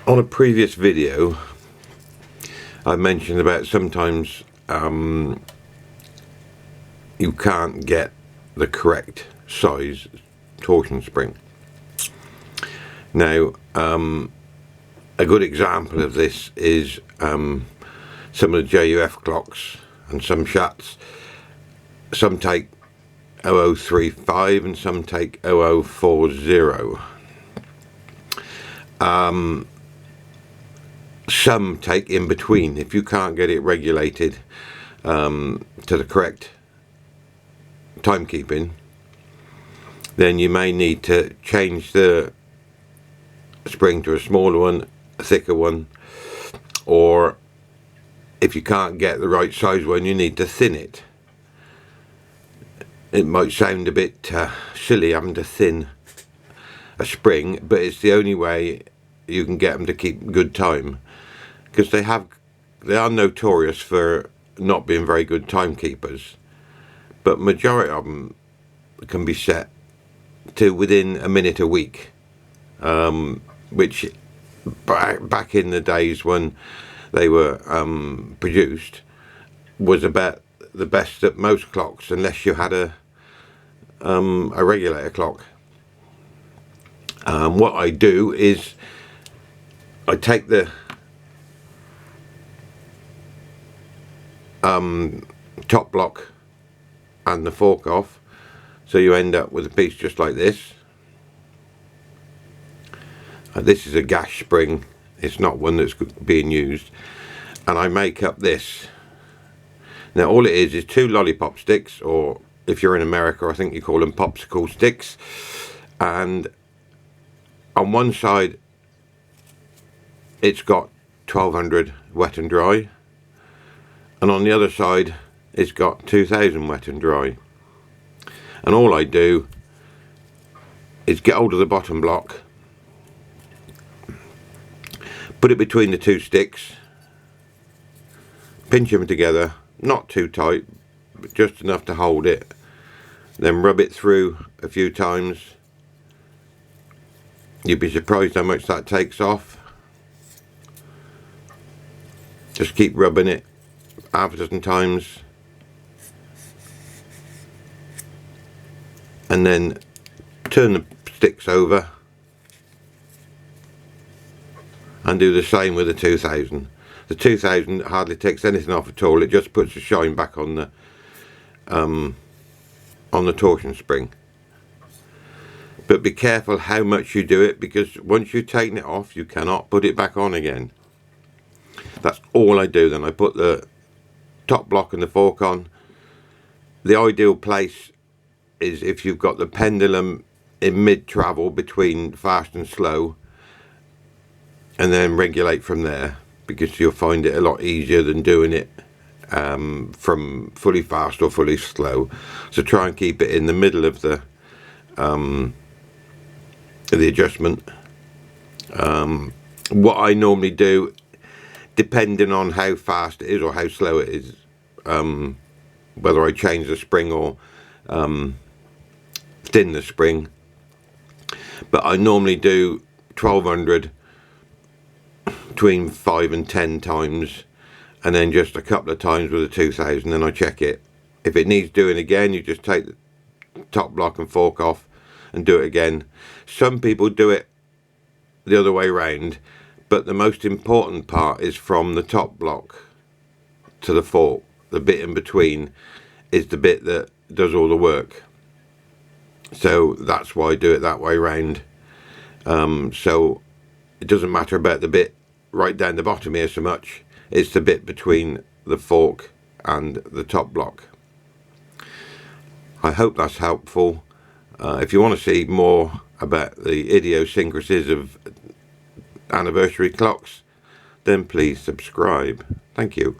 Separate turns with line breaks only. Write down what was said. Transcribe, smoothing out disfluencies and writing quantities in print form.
On a previous video I mentioned about sometimes you can't get the correct size torsion spring. Now a good example of this is some of the JUF clocks and some shats. Some take 0035 and some take 0040. Some take in between. If you can't get it regulated to the correct timekeeping, then you may need to change the spring to a smaller one, a thicker one, or if you can't get the right size one, you need to thin it. It might sound a bit silly having to thin a spring, but it's the only way you can get them to keep good time, because they are notorious for not being very good timekeepers, but majority of them can be set to within a minute a week, which back in the days when they were produced was about the best at most clocks, unless you had a regulator clock. What I do is I take the top block and the fork off, so you end up with a piece just like this. This is a gash spring, it's not one that's being used, and I make up this. Now all it is two lollipop sticks, or if you're in America I think you call them popsicle sticks, and on one side it's got 1200 wet and dry, and on the other side it's got 2000 wet and dry. And all I do is get hold of the bottom block, put it between the two sticks, pinch them together, not too tight but just enough to hold it, then rub it through a few times. You'd be surprised how much that takes off. Just keep rubbing it half a dozen times, and then turn the sticks over and do the same with the 2000. The 2000 hardly takes anything off at all, it just puts the shine back on the torsion spring. But be careful how much you do it, because once you've taken it off you cannot put it back on again. That's all I do. Then I put the top block and the fork on. The ideal place is if you've got the pendulum in mid-travel between fast and slow, and then regulate from there, because you'll find it a lot easier than doing it from fully fast or fully slow. So try and keep it in the middle of the adjustment. What I normally do, depending on how fast it is or how slow it is, whether I change the spring or thin the spring, but I normally do 1200 between 5 and 10 times, and then just a couple of times with the 2000, and I check it. If it needs doing again, you just take the top block and fork off and do it again. Some people do it the other way round, but the most important part is from the top block to the fork. The bit in between is the bit that does all the work, so that's why I do it that way round. So it doesn't matter about the bit right down the bottom here so much, it's the bit between the fork and the top block. I hope that's helpful. If you want to see more about the idiosyncrasies of anniversary clocks, then please subscribe. Thank you.